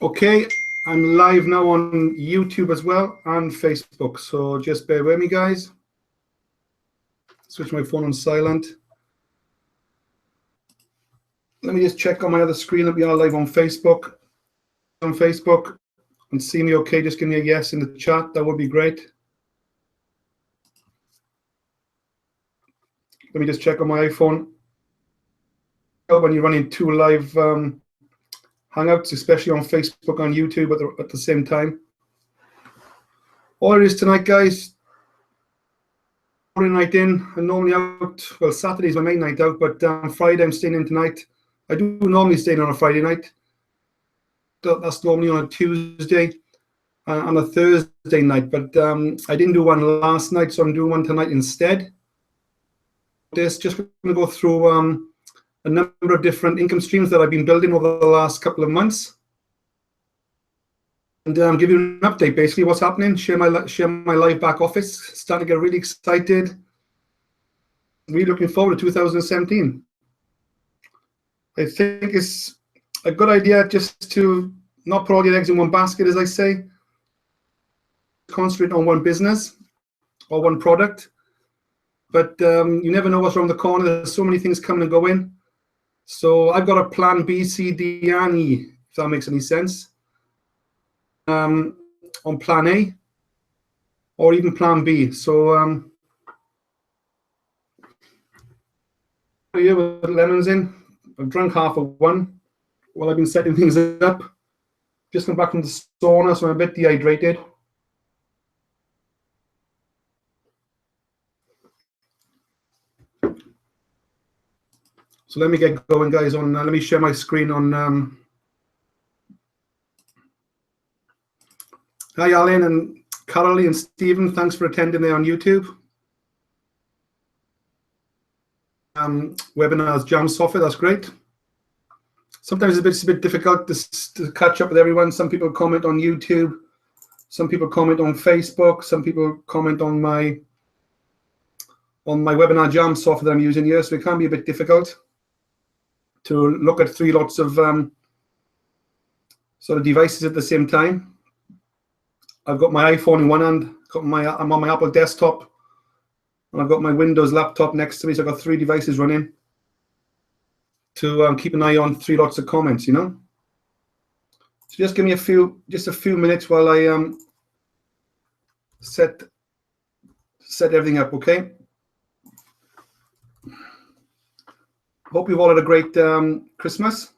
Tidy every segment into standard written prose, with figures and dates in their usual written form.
Okay, I'm live now on YouTube as well and Facebook, so just bear with me, guys. Switch my phone on silent. Let me just check on my other screen that we are live on Facebook. And see me okay, just give me a yes in the chat. That would be great. Let me just check on my iPhone. When you're running two live Hangouts, especially on Facebook and YouTube at the same time. All it is tonight, guys, night in. I'm normally out, well, Saturday's my main night out, but Friday I'm staying in tonight. I do normally stay in on a Friday night. That's normally on a Tuesday and on a Thursday night, but I didn't do one last night, so I'm doing one tonight instead. Just going to go through a number of different income streams that I've been building over the last couple of months, and give you an update, basically what's happening. Share my live back office. Starting to get really excited. Really looking forward to 2017. I think it's a good idea just to not put all your eggs in one basket, as I say. Concentrate on one business or one product, but you never know what's around the corner. There's so many things coming and going. So I've got a plan B, C, D, and E, if that makes any sense. On plan A or even plan B. So here with lemons in. I've drunk half of one while I've been setting things up. Just come back from the sauna, so I'm a bit dehydrated. So let me get going, guys. Let me share my screen on. Hi, Alan and Carolee and Stephen. Thanks for attending there on YouTube. Webinars Jam software, that's great. Sometimes it's a bit difficult to catch up with everyone. Some people comment on YouTube, some people comment on Facebook, some people comment on my Webinar Jam software that I'm using here, so it can be a bit difficult to look at three lots of sort of devices at the same time. I've got my iPhone in one hand, I'm on my Apple desktop, and I've got my Windows laptop next to me, so I've got three devices running to keep an eye on three lots of comments, you know. So just give me a few minutes while I set everything up, okay? Hope you've all had a great Christmas.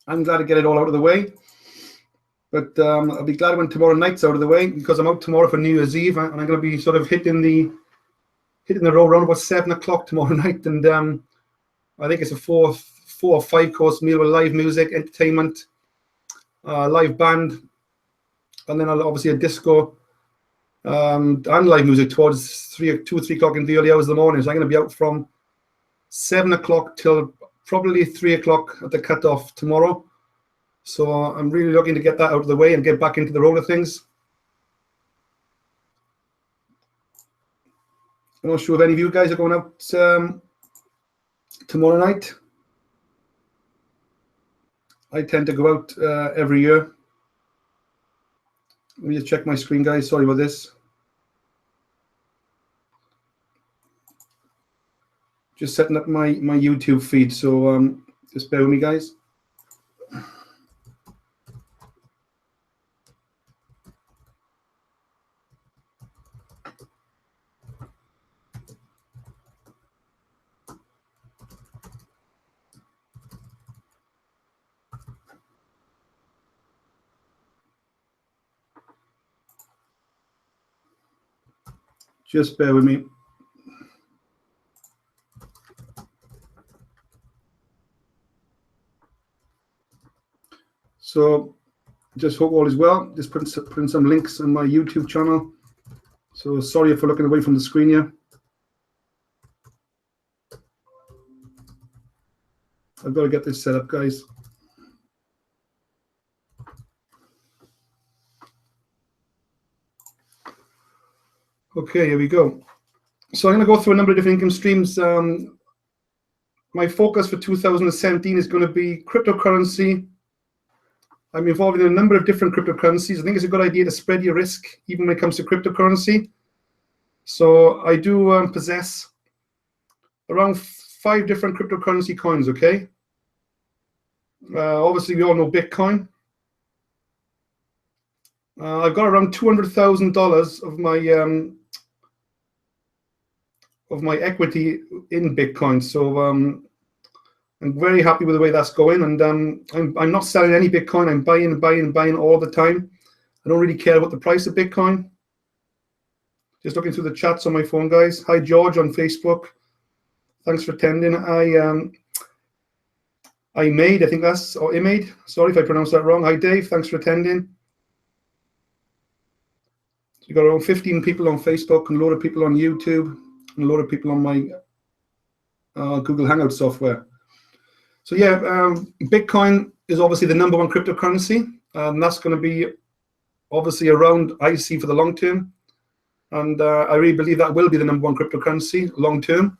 I'm glad to get it all out of the way, but I'll be glad when tomorrow night's out of the way, because I'm out tomorrow for New Year's Eve, and I'm going to be sort of hitting the road around about 7 o'clock tomorrow night, and I think it's a four or five course meal with live music, entertainment, live band, and then obviously a disco and live music towards 2 or 3 o'clock in the early hours of the morning. So I'm going to be out from 7 o'clock till probably 3 o'clock at the cutoff tomorrow. So I'm really looking to get that out of the way and get back into the roll of things. I'm not sure if any of you guys are going out tomorrow night. I tend to go out every year. Let me just check my screen, guys. Sorry about this. Just setting up my YouTube feed, so just bear with me, guys. Just bear with me. So just hope all is well. Just putting some links on my YouTube channel. So sorry for looking away from the screen here. I've got to get this set up, guys. Okay, here we go. So I'm going to go through a number of different income streams. My focus for 2017 is going to be cryptocurrency, I'm involved in a number of different cryptocurrencies. I think it's a good idea to spread your risk, even when it comes to cryptocurrency. So I do possess around 5 different cryptocurrency coins, okay? Obviously, we all know BitCoin. I've got around $200,000 of my equity in Bitcoin. So I'm very happy with the way that's going, and I'm not selling any Bitcoin. I'm buying and buying and buying all the time. I don't really care about the price of Bitcoin. Just looking through the chats on my phone, guys. Hi, George on Facebook. Thanks for attending. I think that's, or Imade. Sorry if I pronounced that wrong. Hi, Dave. Thanks for attending. So you've got around 15 people on Facebook and a lot of people on YouTube and a lot of people on my Google Hangout software. So yeah, Bitcoin is obviously the #1 cryptocurrency, and that's going to be obviously around, I see, for the long term. And I really believe that will be the #1 cryptocurrency long term.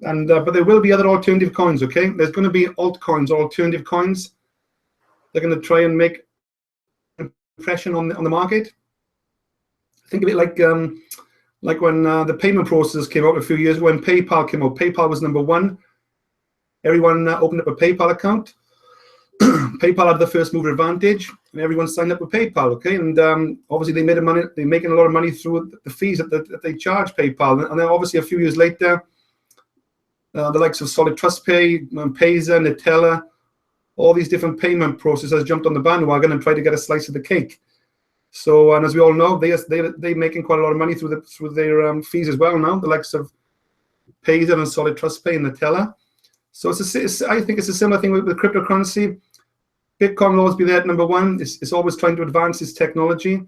And but there will be other alternative coins, okay? There's going to be altcoins, or alternative coins. They're going to try and make an impression on the market. Think of it like when the payment process came out a few years ago, when PayPal came out. PayPal was #1. Everyone opened up a PayPal account. PayPal had the first mover advantage, and everyone signed up with PayPal, okay? And obviously they're making a lot of money through the fees that they charge PayPal. And then obviously a few years later, the likes of Solid Trust Pay, Payza, Nutella, all these different payment processors jumped on the bandwagon and tried to get a slice of the cake. So, and as we all know, they're making quite a lot of money through their fees as well now, the likes of Payza and Solid Trust Pay and Nutella. So I think it's a similar thing with cryptocurrency. Bitcoin will always be there at #1. It's always trying to advance its technology.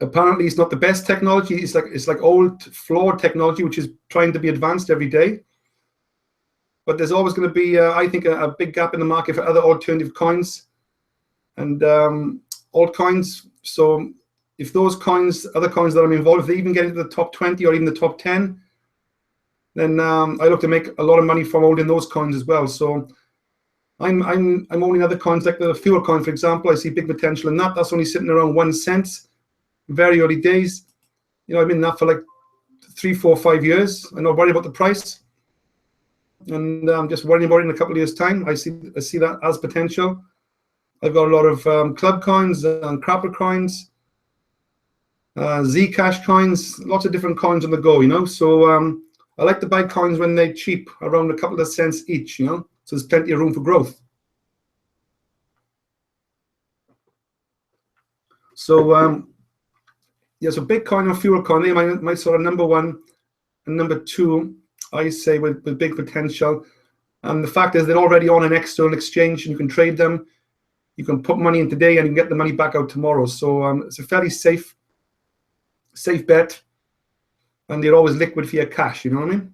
Apparently, it's not the best technology. It's like old, flawed technology, which is trying to be advanced every day. But there's always going to be, I think, a big gap in the market for other alternative coins and altcoins. So if those coins, other coins that I'm involved, if they even get into the top 20 or even the top 10, then I look to make a lot of money from holding those coins as well. So I'm owning other coins like the FuelCoin, for example. I see big potential in that. That's only sitting around 1 cent, very early days. You know, I've been in that for like 3, 4, 5 years. I'm not worried about the price, and I'm just worrying about it in a couple of years' time. I see that as potential. I've got a lot of club coins and crapper coins, Zcash coins, lots of different coins on the go, you know. So I like to buy coins when they're cheap, around a couple of cents each, you know. So there's plenty of room for growth. So yeah, so Bitcoin and FuelCoin, they're my sort of #1 and #2, I say, with big potential. And the fact is they're already on an external exchange, and you can trade them. You can put money in today and you can get the money back out tomorrow. So it's a fairly safe bet, and they're always liquid for your cash, you know what I mean?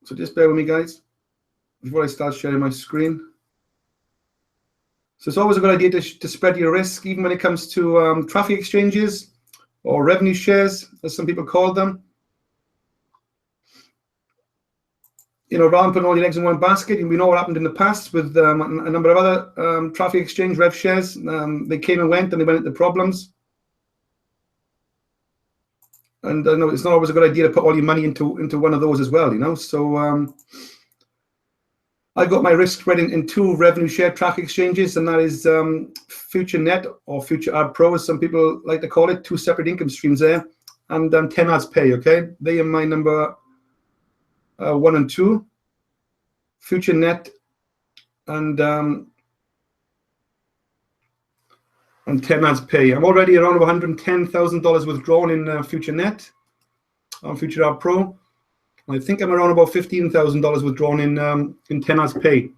So just bear with me, guys, before I start sharing my screen. So it's always a good idea to spread your risk, even when it comes to traffic exchanges or revenue shares, as some people call them. You know, rather than putting all your eggs in one basket, and we know what happened in the past with a number of other traffic exchange rev shares. They came and went, and they went into problems. And I know it's not always a good idea to put all your money into one of those as well, you know. So I've got my risk spread in 2 revenue share traffic exchanges, and that is Futurenet, or FutureAdPro, as some people like to call it. 2 separate income streams there, and 10AdsPay. Okay, they are my number 1 and 2. Futurenet and 10AdsPay. I'm already around $110,000 withdrawn in Futurenet on FutureAdPro. I think I'm around about $15,000 withdrawn in 10AdsPay.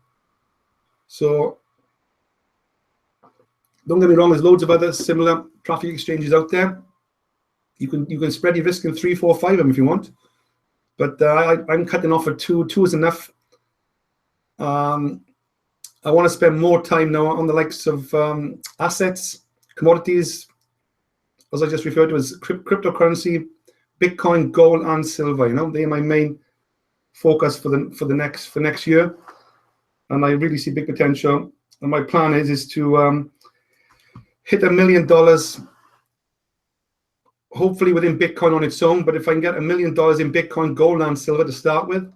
So don't get me wrong, there's loads of other similar traffic exchanges out there. You can spread your risk in 3, 4, 5 of them if you want, but I'm cutting off at 2. 2 is enough. I want to spend more time now on the likes of assets, commodities, as I just referred to as cryptocurrency, Bitcoin, gold, and silver. You know, they are my main focus for next year, and I really see big potential. And my plan is to hit $1 million, hopefully within Bitcoin on its own. But if I can get $1 million in Bitcoin, gold, and silver to start with,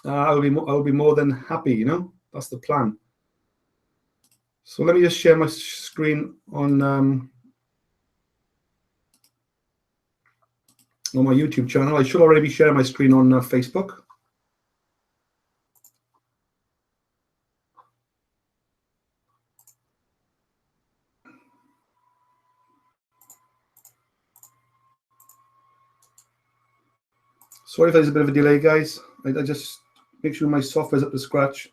I'll be more than happy. You know, that's the plan. So let me just share my screen on my YouTube channel. I should already be sharing my screen on Facebook. Sorry if there's a bit of a delay, guys. I just make sure my software's up to scratch.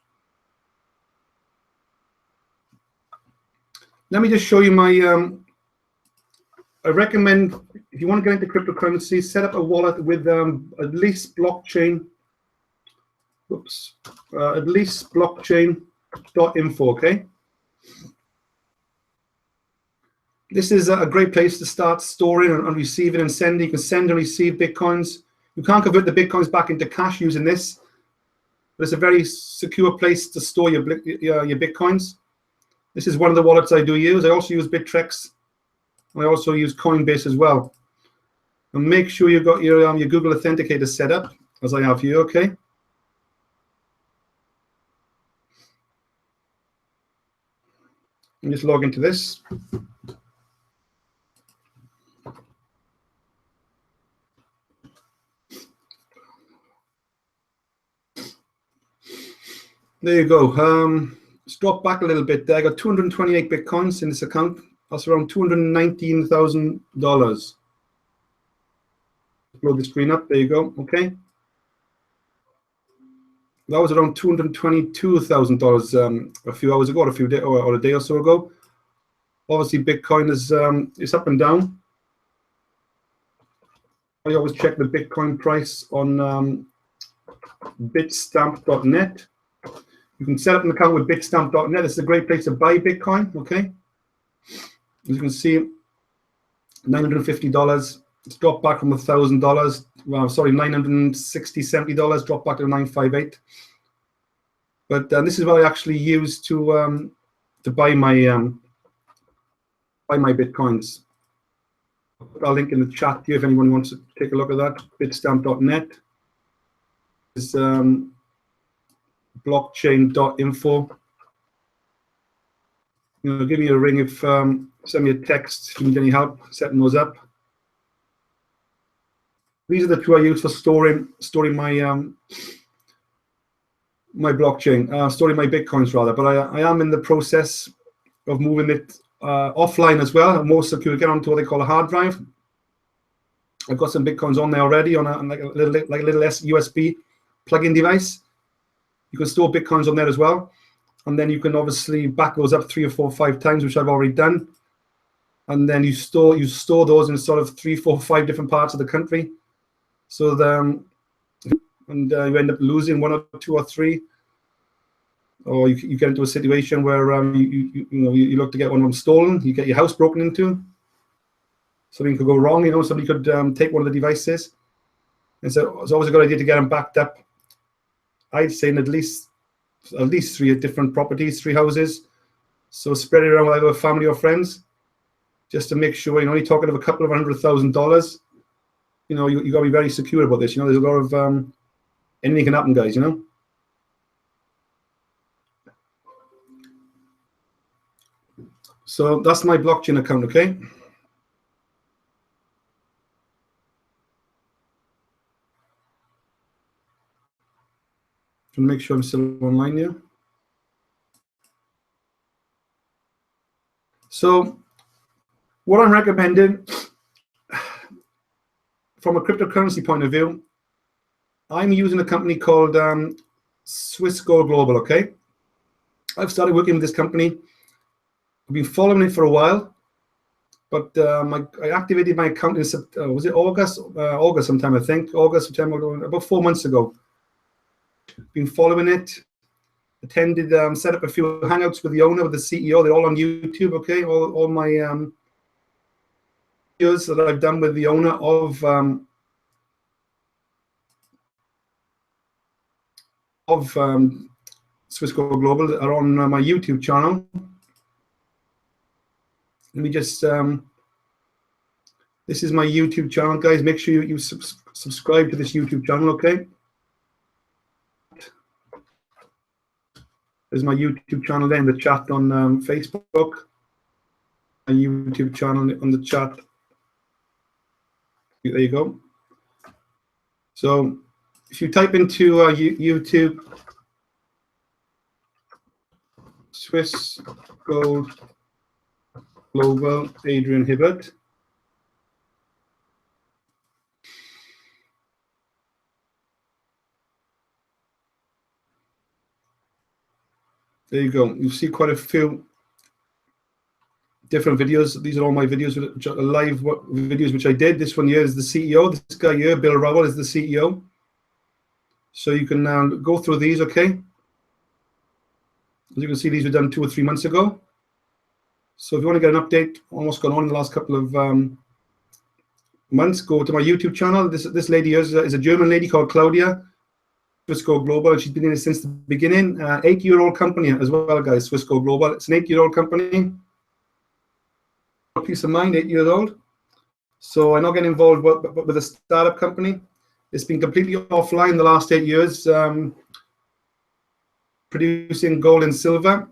Let me just show you my, I recommend, if you want to get into cryptocurrency, set up a wallet with at least blockchain, at least blockchain.info, okay? This is a great place to start storing and receiving and sending. You can send and receive Bitcoins. You can't convert the Bitcoins back into cash using this, but it's a very secure place to store your Bitcoins. This is one of the wallets I do use. I also use Bittrex. I also use Coinbase as well. And make sure you've got your Google Authenticator set up, as I have here, okay? And just log into this. There you go. Let's drop back a little bit there. I got 228 Bitcoins in this account. That's around $219,000. Blow the screen up. There you go. Okay. That was around $222,000 a few hours ago, or a day or so ago. Obviously, Bitcoin is up and down. I always check the Bitcoin price on bitstamp.net. You can set up an account with bitstamp.net. It's a great place to buy Bitcoin, okay? As you can see, $950. It's dropped back from $1,000. Well, sorry, $960, $70, dropped back to $958. But this is what I actually use to buy my Bitcoins. I'll link in the chat here if anyone wants to take a look at that. Bitstamp.net is blockchain.info. You know, give me a ring if send me a text if you need any help setting those up. These are the two I use for storing my my blockchain, storing my Bitcoins rather. But I am in the process of moving it offline as well, more secure. Get onto what they call a hard drive. I've got some Bitcoins on there already on a little USB plug-in device. You can store Bitcoins on there as well, and then you can obviously back those up 3 or 4 or 5 times, which I've already done. And then you store those in sort of 3, 4, 5 different parts of the country. So you end up losing 1 or 2 or 3, or you get into a situation where you look to get one of them stolen. You get your house broken into. Something could go wrong. You know, somebody could take one of the devices, and so it's always a good idea to get them backed up. I'd say in at least 3 different properties, 3 houses. So spread it around with either family or friends, just to make sure you're only talking of a couple of $100,000. You know, you got to be very secure about this. You know, there's a lot of anything can happen, guys. You know. So that's my blockchain account. Okay. Make sure I'm still online here. So what I'm recommending from a cryptocurrency point of view, I'm using a company called Swiss Gold Global, okay? I've started working with this company. I've been following it for a while, but I activated my account in was it August? August sometime, I think. August, September, about 4 months ago. Been following it. Attended, set up a few hangouts with the owner, with the CEO. They're all on YouTube, okay? All my videos that I've done with the owner of of Swissco Global are on my YouTube channel. Let me just, this is my YouTube channel, guys. Make sure you subscribe to this YouTube channel, okay? There's my YouTube channel there in the chat on Facebook. My YouTube channel on the chat. There you go. So if you type into YouTube, Swissco Global Adrian Hibbert. There you go. You see quite a few different videos. These are all my videos, which are live videos which I did. This one here is the CEO. This guy here, Bill Rowell, is the CEO. So you can go through these, okay? As you can see, these were done 2 or 3 months ago. So if you want to get an update on what's gone on in the last couple of months, go to my YouTube channel. This lady is a German lady called Claudia, Swissco Global. She's been in it since the beginning. 8-year-old company as well, guys, Swissco Global. It's an 8-year-old company. Peace of mind, 8 years old. So I'm not getting involved with a startup company. It's been completely offline the last 8 years, producing gold and silver.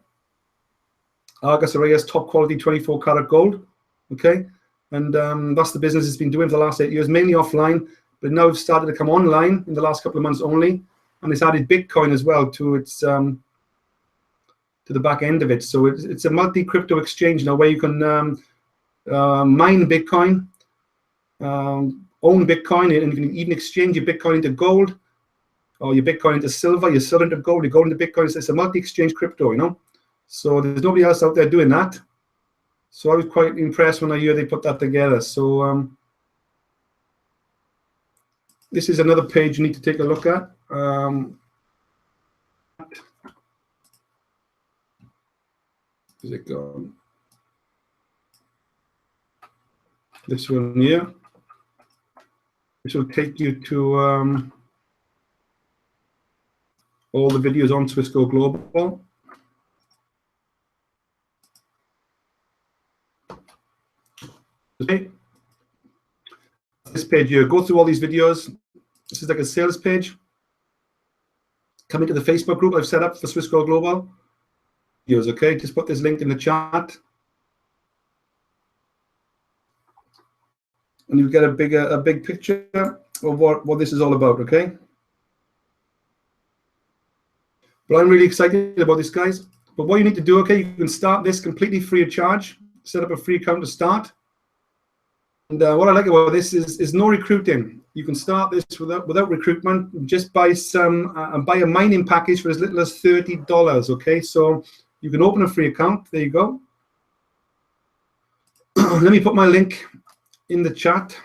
Argus Array's top quality 24 karat gold. Okay, and that's the business it's been doing for the last 8 years, mainly offline, but now it's started to come online in the last couple of months only, and it's added BitCoin as well to its to the back end of it. So it's a multi-crypto exchange now where you can mine Bitcoin, own Bitcoin, and you can even exchange your Bitcoin into gold, or your Bitcoin into silver, your silver into gold, your gold into Bitcoin. It's a multi-exchange crypto, you know. So there's nobody else out there doing that. So I was quite impressed when I hear they put that together. So this is another page you need to take a look at. Is it gone? This one here. This will take you to all the videos on Swissco Global. Okay. This page here, go through all these videos. This is like a sales page. Come into the Facebook group I've set up for Swissco Global. Videos, okay? Just put this link in the chat. And you get a big picture of what this is all about, okay? But I'm really excited about this, guys. But what you need to do, okay, you can start this completely free of charge. Set up a free account to start. And what I like about this is no recruiting. You can start this without recruitment. Just buy buy a mining package for as little as $30. Okay, so you can open a free account. There you go. Let me put my link in the chat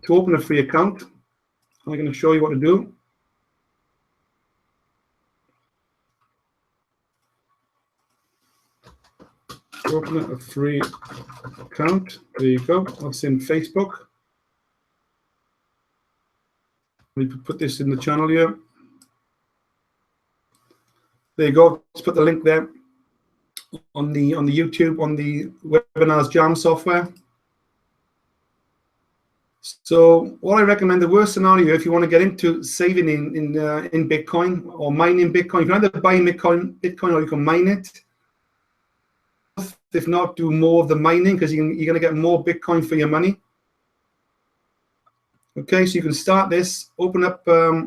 to open a free account. I'm going to show you what to do. Open a free account. There you go. That's in Facebook. Let me put this in the channel here. There you go. Let's put the link there on the YouTube on the Webinars Jam software. So what I recommend, the worst scenario if you want to get into saving in Bitcoin or mining Bitcoin, you can either buy Bitcoin or you can mine it. If not, do more of the mining because you're going to get more Bitcoin for your money. Okay, so you can start this, open up, let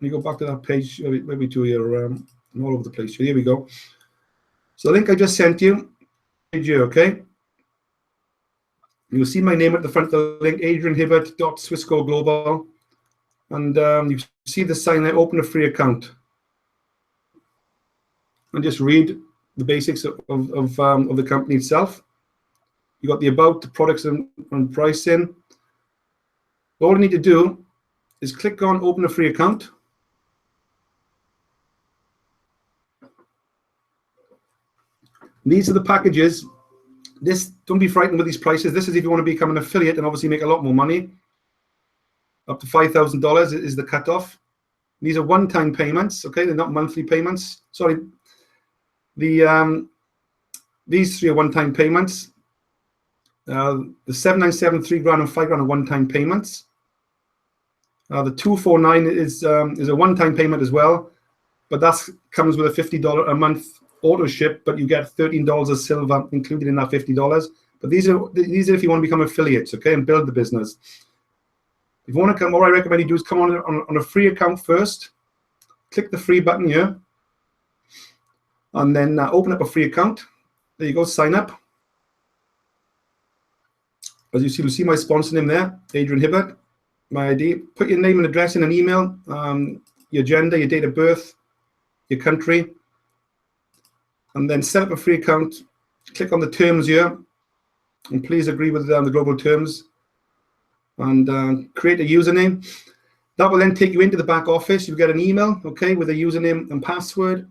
me go back to that page, where we do here, I'm all over the place. Here we go. So the link I just sent you, okay? You'll see my name at the front of the link, adrianhibbert.swissco global. And you see the sign there, open a free account. And just read the basics of the company itself. You got the about, the products and pricing. All you need to do is click on open a free account. These are the packages. Don't be frightened with these prices. This is if you want to become an affiliate and obviously make a lot more money. Up to $5,000 is the cutoff. These are one-time payments, okay? They're not monthly payments. Sorry, these three are one-time payments. The 797, 3 grand, and 5 grand are one-time payments. The 249 is a one-time payment as well, but that comes with a $50 a month auto ship, but you get $13 of silver included in that $50. But these are if you want to become affiliates, okay, and build the business. If you want to come, what I recommend you do is come on a free account first. Click the free button here, and then open up a free account. There you go, sign up. As you see, you'll see my sponsor name there, Adrian Hibbert. My ID. Put your name and address in an email, your gender, your date of birth, your country, and then set up a free account. Click on the terms here, and please agree with the global terms, and create a username. That will then take you into the back office. You'll get an email, okay, with a username and password.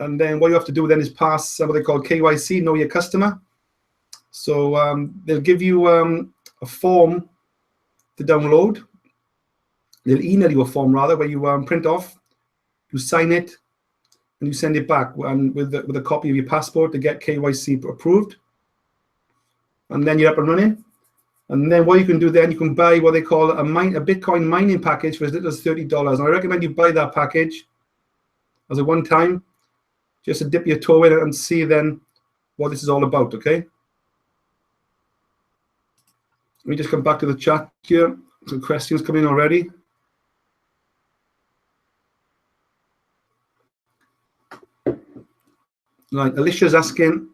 And then what you have to do then is pass what they call KYC, know your customer. So they'll give you a form to download. They'll email you a form rather, where you print off, you sign it, and you send it back with a copy of your passport to get KYC approved. And then you're up and running. And then what you can do then, you can buy what they call a Bitcoin mining package for as little as $30. And I recommend you buy that package as a one-time, just to dip your toe in it and see then what this is all about, okay? Let me just come back to the chat here. Some questions coming in already. Right, Alicia's asking,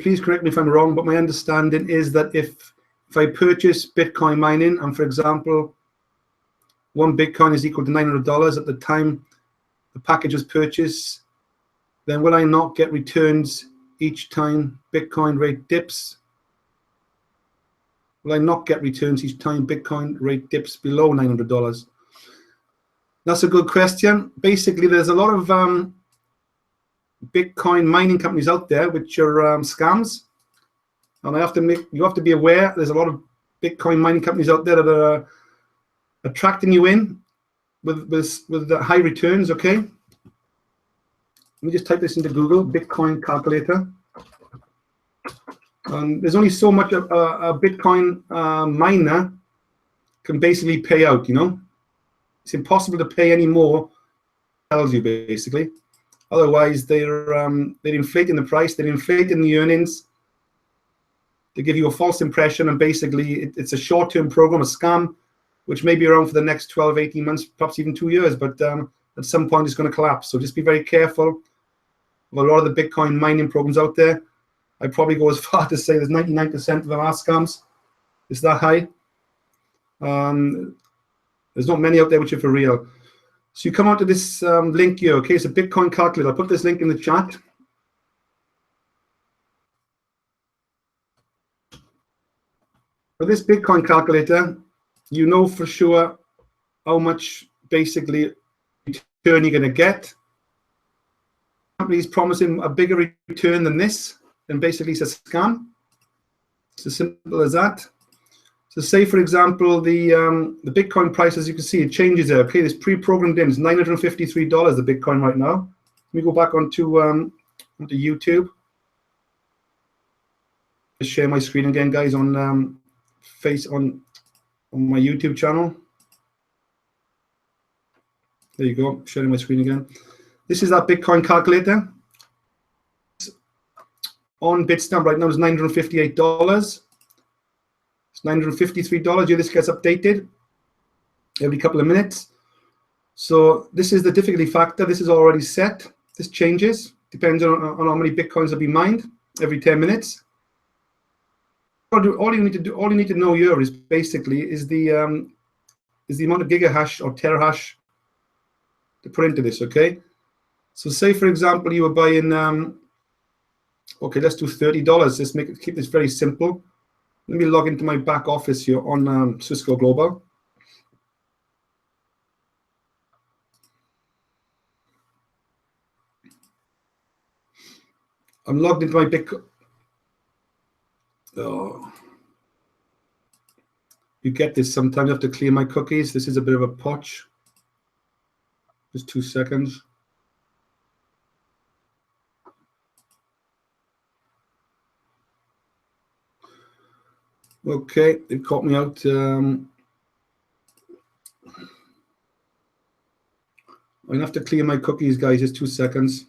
please correct me if I'm wrong, but my understanding is that if I purchase Bitcoin mining, and for example, one Bitcoin is equal to $900 at the time the package was purchased, then will I not get returns each time Bitcoin rate dips? Will I not get returns each time Bitcoin rate dips below $900? That's a good question. Basically, there's a lot of Bitcoin mining companies out there which are scams, and you have to be aware there's a lot of Bitcoin mining companies out there that are attracting you in with the high returns. Okay, let me just type this into Google, Bitcoin calculator. There's only so much a Bitcoin miner can basically pay out. You know, it's impossible to pay any more. Tells you basically. Otherwise, they're inflating the price, they're inflating the earnings to give you a false impression, and basically it's a short-term program, a scam, which may be around for the next 12, 18 months, perhaps even 2 years, but at some point it's going to collapse. So just be very careful of a lot of the Bitcoin mining programs out there. I'd probably go as far to say there's 99% of them are scams. It's that high. There's not many out there which are for real. So you come onto this link here, okay? It's a Bitcoin calculator. I'll put this link in the chat. For this Bitcoin calculator, you know for sure how much basically return you're going to get. Companies promising a bigger return than this, then basically it's a scam. It's as simple as that. So say, for example, the Bitcoin price, as you can see, it changes there. Okay, this pre-programmed in is $953 the Bitcoin right now. Let me go back onto YouTube. Just share my screen again, guys, on on my YouTube channel. There you go, sharing my screen again. This is that Bitcoin calculator. On Bitstamp right now is $958. It's $953. Here, this gets updated every couple of minutes. So this is the difficulty factor. This is already set. This changes. Depends on how many Bitcoins will be mined every 10 minutes. All you need to know here is basically the amount of gigahash or terahash to put into this. Okay. So say, for example, you were buying. Okay, let's do $30. Let's keep this very simple. Let me log into my back office here on Cisco Global. I'm logged into my BitCoin. Oh. You get this sometimes. I have to clear my cookies. This is a bit of a potch. Just 2 seconds. Okay, it caught me out. I'm gonna have to clear my cookies, guys. Just 2 seconds.